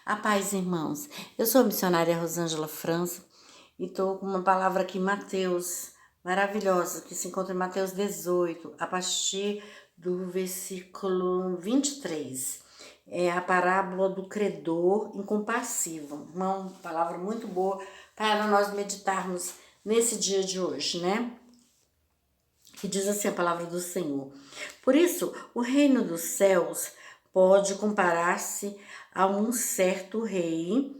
A paz, irmãos. Eu sou a missionária Rosângela França e estou com uma palavra aqui em Mateus, maravilhosa, que se encontra em Mateus 18, a partir do versículo 23. É a parábola do credor incompassivo. Uma palavra muito boa para nós meditarmos nesse dia de hoje, né? Que diz assim a palavra do Senhor. Por isso, o reino dos céus pode comparar-se a um certo rei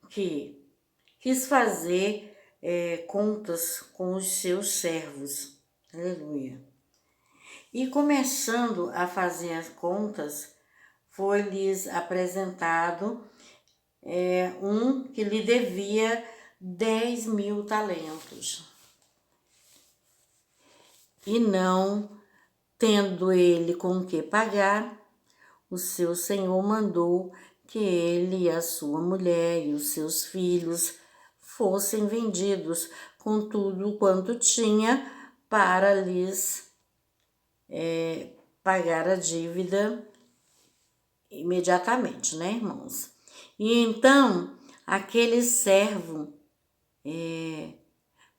que quis fazer contas com os seus servos. Aleluia. E começando a fazer as contas, foi-lhes apresentado um que lhe devia 10.000 talentos. E não tendo ele com que pagar, o seu senhor mandou que ele e a sua mulher e os seus filhos fossem vendidos com tudo quanto tinha para lhes pagar a dívida imediatamente, né, irmãos? E então aquele servo,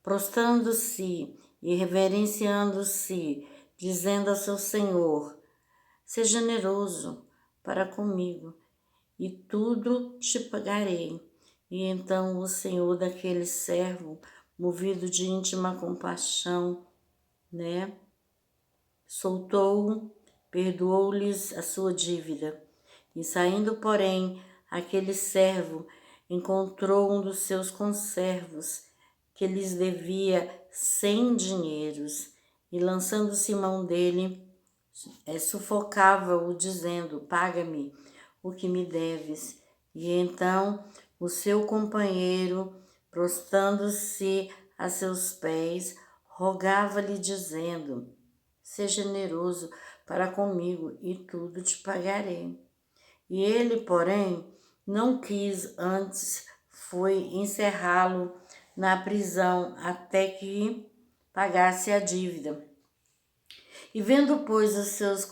prostrando-se e reverenciando-se, dizendo ao seu senhor: seja generoso para comigo, e tudo te pagarei. E então o senhor daquele servo, movido de íntima compaixão, né, soltou-o, perdoou-lhes a sua dívida. E saindo, porém, aquele servo encontrou um dos seus conservos, que lhes devia 100 dinheiros, e lançando-se mão dele, sufocava-o, dizendo: paga-me o que me deves. E então o seu companheiro, prostrando-se a seus pés, rogava-lhe, dizendo: seja generoso para comigo, e tudo te pagarei. E ele, porém, não quis, antes foi encerrá-lo na prisão até que pagasse a dívida. E vendo, pois, os seus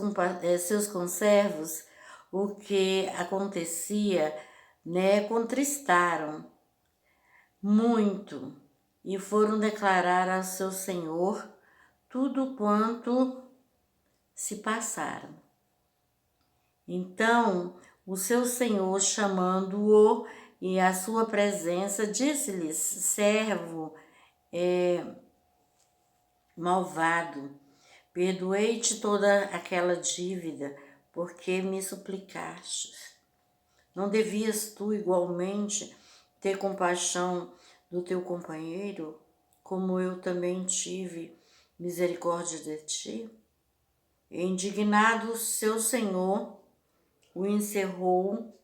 conservos o que acontecia, né, contristaram muito e foram declarar ao seu senhor tudo quanto se passaram. Então o seu senhor, chamando-o e à sua presença, disse-lhes: servo malvado, perdoei-te toda aquela dívida, porque me suplicaste. Não devias tu igualmente ter compaixão do teu companheiro, como eu também tive misericórdia de ti? E indignado, seu senhor o encerrou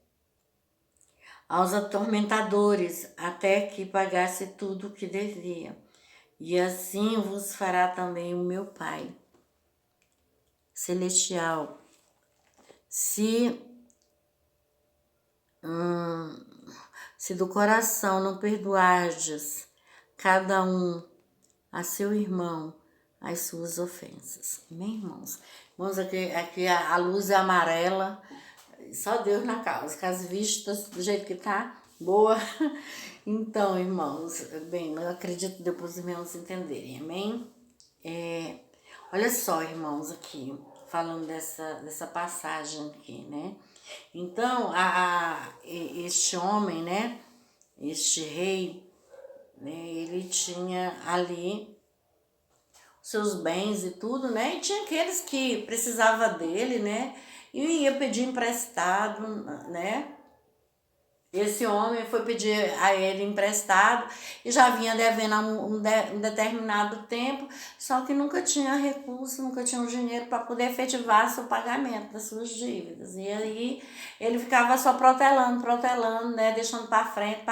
aos atormentadores, até que pagasse tudo o que devia. E assim vos fará também o meu Pai Celestial, se do coração não perdoardes cada um a seu irmão as suas ofensas. Amém, irmãos? Irmãos, aqui a luz é amarela, só Deus na causa, que as vistas do jeito que tá, boa. Então, irmãos, bem, eu acredito que depois os irmãos entenderem, amém? Olha só, irmãos, aqui, falando dessa passagem aqui, né? Então, este homem, né? Este rei, né? Ele tinha ali seus bens e tudo, né? E tinha aqueles que precisavam dele, né? E ia pedir emprestado, né? Esse homem foi pedir a ele emprestado e já vinha devendo há um determinado tempo, só que nunca tinha recurso, nunca tinha o dinheiro para poder efetivar seu pagamento das suas dívidas. E aí ele ficava só protelando, né, deixando para frente,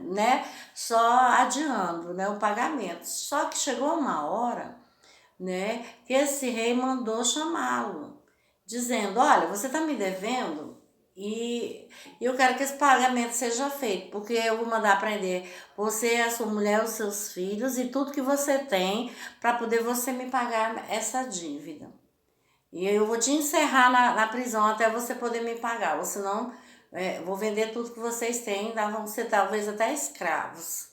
né, só adiando, né, o pagamento. Só que chegou uma hora, né, que esse rei mandou chamá-lo, dizendo: olha, você está me devendo e eu quero que esse pagamento seja feito, porque eu vou mandar prender você, a sua mulher, os seus filhos e tudo que você tem para poder você me pagar essa dívida. E eu vou te encerrar na prisão até você poder me pagar, ou senão vou vender tudo que vocês têm, vão ser talvez até escravos,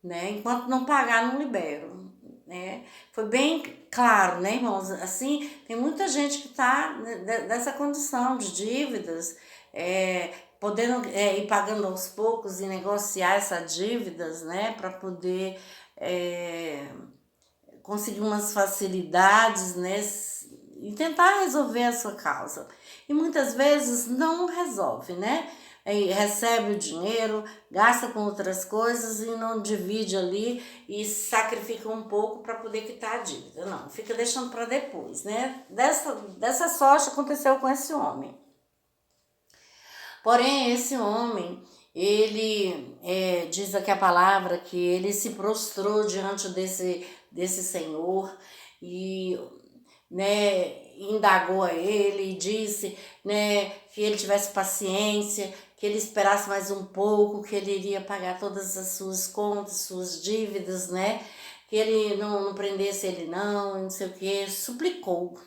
né? Enquanto não pagar, não libero, né? Foi bem claro, né, irmãos? Assim, tem muita gente que está nessa condição de dívidas, podendo ir pagando aos poucos e negociar essas dívidas, né, para poder conseguir umas facilidades, né, e tentar resolver a sua causa. E muitas vezes não resolve, né? Recebe o dinheiro, gasta com outras coisas e não divide ali e sacrifica um pouco para poder quitar a dívida. Não, fica deixando para depois, né? Dessa sorte aconteceu com esse homem. Porém, esse homem, ele diz aqui a palavra que ele se prostrou diante desse Senhor e, né, indagou a ele e disse, né, que ele tivesse paciência, que ele esperasse mais um pouco, que ele iria pagar todas as suas contas, suas dívidas, né, que ele não prendesse ele não sei o que, suplicou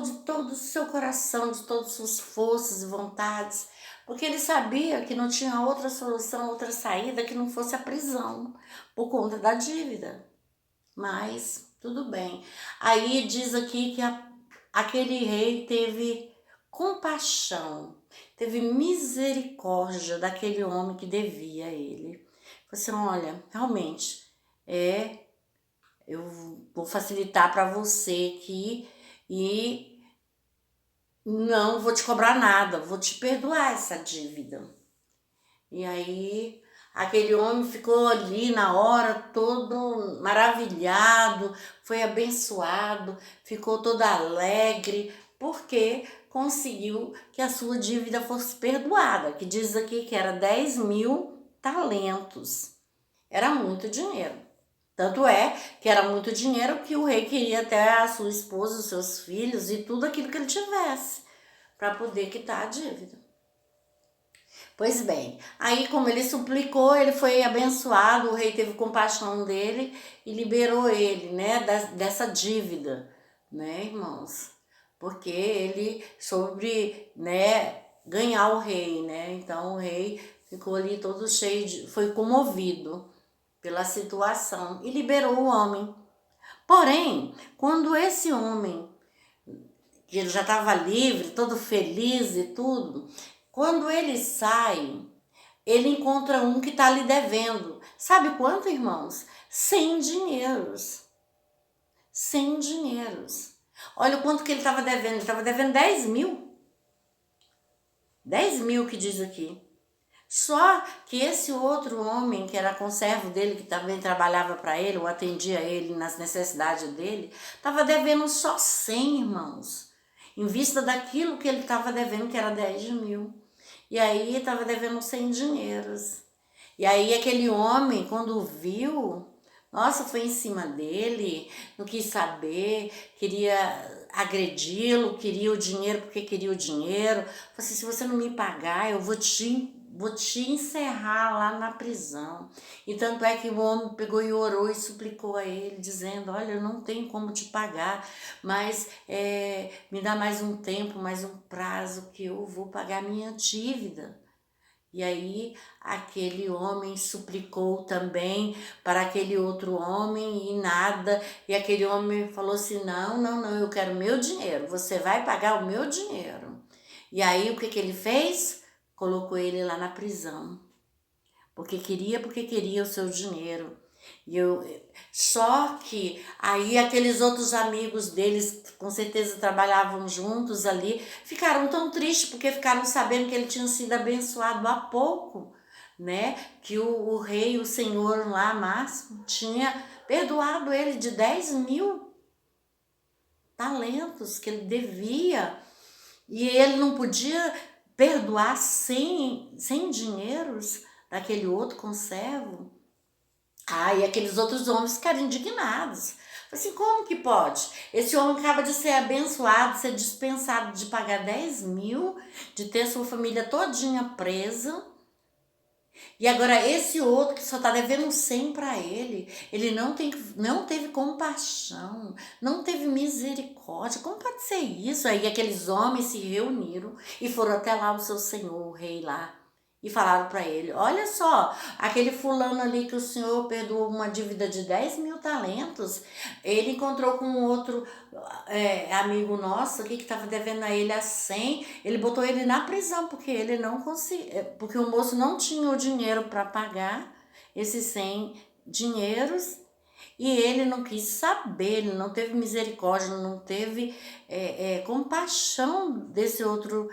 de todo o seu coração, de todas as suas forças e vontades, porque ele sabia que não tinha outra solução, outra saída que não fosse a prisão, por conta da dívida. Mas tudo bem. Aí diz aqui que aquele rei teve compaixão, teve misericórdia daquele homem que devia a ele. Falei assim, olha, realmente, eu vou facilitar para você aqui e não vou te cobrar nada, vou te perdoar essa dívida. E aí aquele homem ficou ali na hora todo maravilhado, foi abençoado, ficou todo alegre, porque conseguiu que a sua dívida fosse perdoada, que diz aqui que era 10.000 talentos. Era muito dinheiro. Tanto é que era muito dinheiro que o rei queria até a sua esposa, os seus filhos e tudo aquilo que ele tivesse para poder quitar a dívida. Pois bem, aí como ele suplicou, ele foi abençoado, o rei teve compaixão dele e liberou ele, né, dessa dívida, né, irmãos? Porque ele soube, né, ganhar o rei, né? Então o rei ficou ali todo cheio foi comovido pela situação e liberou o homem. Porém, quando esse homem, que ele já estava livre, todo feliz e tudo, quando ele sai, ele encontra um que está lhe devendo. Sabe quanto, irmãos? 100 dinheiros. 100 dinheiros. Olha o quanto que ele estava devendo. Ele estava devendo 10.000. 10.000 que diz aqui. Só que esse outro homem, que era conservo dele, que também trabalhava para ele, ou atendia ele nas necessidades dele, estava devendo só 100, irmãos. Em vista daquilo que ele estava devendo, que era 10.000. E aí estava devendo 100 dinheiros. E aí aquele homem, quando viu, nossa, foi em cima dele, não quis saber, queria agredi-lo, queria o dinheiro porque queria o dinheiro. Falei assim, se você não me pagar, eu vou te encerrar lá na prisão. E tanto é que o homem pegou e orou e suplicou a ele, dizendo, olha, eu não tenho como te pagar, mas me dá mais um tempo, mais um prazo que eu vou pagar minha dívida. E aí aquele homem suplicou também para aquele outro homem e nada. E aquele homem falou assim, não, eu quero meu dinheiro, você vai pagar o meu dinheiro. E aí o que ele fez? Colocou ele lá na prisão. Porque queria o seu dinheiro. Só que aí aqueles outros amigos deles, com certeza trabalhavam juntos ali, ficaram tão tristes porque ficaram sabendo que ele tinha sido abençoado há pouco, né? Que o rei, o senhor lá, Máximo, tinha perdoado ele de 10.000 talentos que ele devia. E ele não podia perdoar 100 dinheiros daquele outro conservo. E aqueles outros homens ficaram indignados. Assim, como que pode? Esse homem acaba de ser abençoado, ser dispensado de pagar 10.000, de ter sua família todinha presa. E agora esse outro que só está devendo 100 para ele não teve compaixão, não teve misericórdia. Como pode ser isso? Aí aqueles homens se reuniram e foram até lá o seu senhor, o rei lá, e falaram para ele: olha só, aquele fulano ali que o senhor perdoou uma dívida de 10.000 talentos, ele encontrou com um outro amigo nosso aqui que estava devendo a ele a 100, ele botou ele na prisão porque ele não conseguia, porque o moço não tinha o dinheiro para pagar esses 100 dinheiros e ele não quis saber, ele não teve misericórdia, não teve compaixão desse outro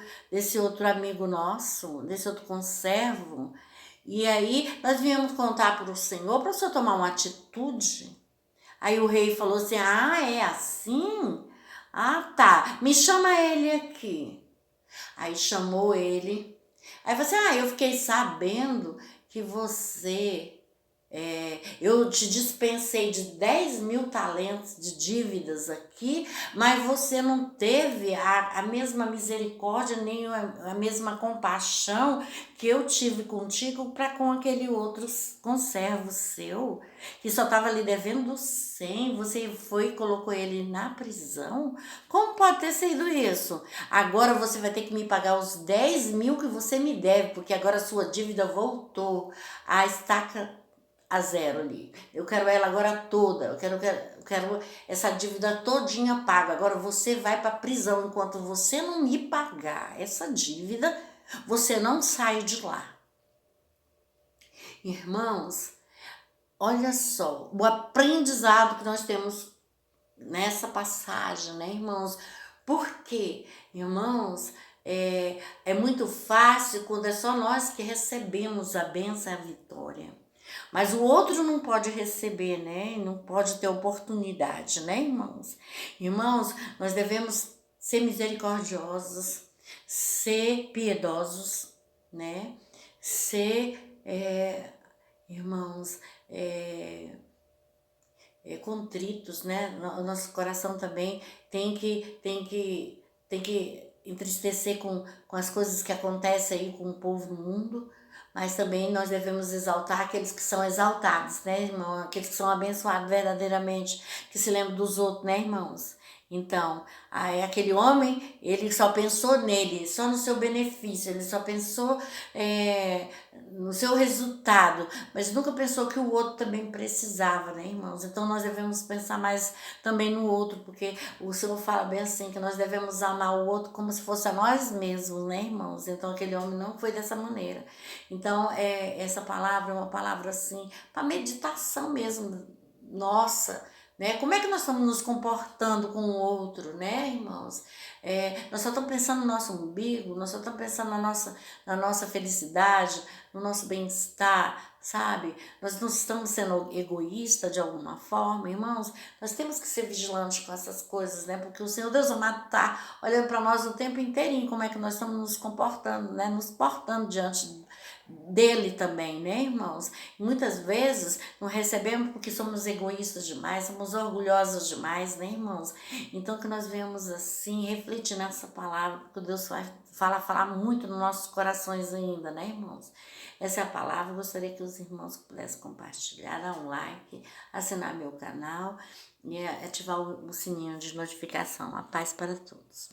amigo nosso, desse outro conservo. E aí nós viemos contar para o Senhor tomar uma atitude. Aí o rei falou assim: ah, é assim? Ah, tá, me chama ele aqui. Aí chamou ele. Aí você, eu fiquei sabendo que eu te dispensei de 10.000 talentos de dívidas aqui, mas você não teve a mesma misericórdia, nem a mesma compaixão que eu tive contigo para com aquele outro conservo seu, que só estava lhe devendo 100, você foi e colocou ele na prisão? Como pode ter sido isso? Agora você vai ter que me pagar os 10.000 que você me deve, porque agora a sua dívida voltou, a estaca a zero ali. Eu quero ela agora toda. Eu quero essa dívida todinha paga. Agora você vai para prisão enquanto você não me pagar essa dívida, você não sai de lá. Irmãos, olha só o aprendizado que nós temos nessa passagem, né, irmãos? Porque, irmãos, é muito fácil quando é só nós que recebemos a bênção e a vitória. Mas o outro não pode receber, né? Não pode ter oportunidade, né, irmãos? Irmãos, nós devemos ser misericordiosos, ser piedosos, né? Ser, irmãos, contritos, né? O nosso coração também tem que entristecer com as coisas que acontecem aí com o povo no mundo, mas também nós devemos exaltar aqueles que são exaltados, né, irmão? Aqueles que são abençoados verdadeiramente, que se lembram dos outros, né, irmãos? Então, aquele homem, ele só pensou nele, só no seu benefício, ele só pensou no seu resultado, mas nunca pensou que o outro também precisava, né, irmãos? Então nós devemos pensar mais também no outro, porque o Senhor fala bem assim, que nós devemos amar o outro como se fosse a nós mesmos, né, irmãos? Então aquele homem não foi dessa maneira. Então essa palavra é uma palavra assim, para meditação mesmo, nossa, né? Como é que nós estamos nos comportando com o outro, né, irmãos? Nós só estamos pensando no nosso umbigo, nós só estamos pensando na nossa felicidade, no nosso bem-estar, sabe? Nós não estamos sendo egoístas de alguma forma, irmãos. Nós temos que ser vigilantes com essas coisas, né? Porque o Senhor Deus amado está olhando para nós o tempo inteirinho, como é que nós estamos nos comportando, né? Nos portando diante dele também, né, irmãos? Muitas vezes não recebemos porque somos egoístas demais, somos orgulhosos demais, né, irmãos? Então que nós venhamos assim, refletir nessa palavra, porque Deus vai falar muito nos nossos corações ainda, né, irmãos? Essa é a palavra, eu gostaria que os irmãos pudessem compartilhar, dar um like, assinar meu canal e ativar o sininho de notificação. A paz para todos.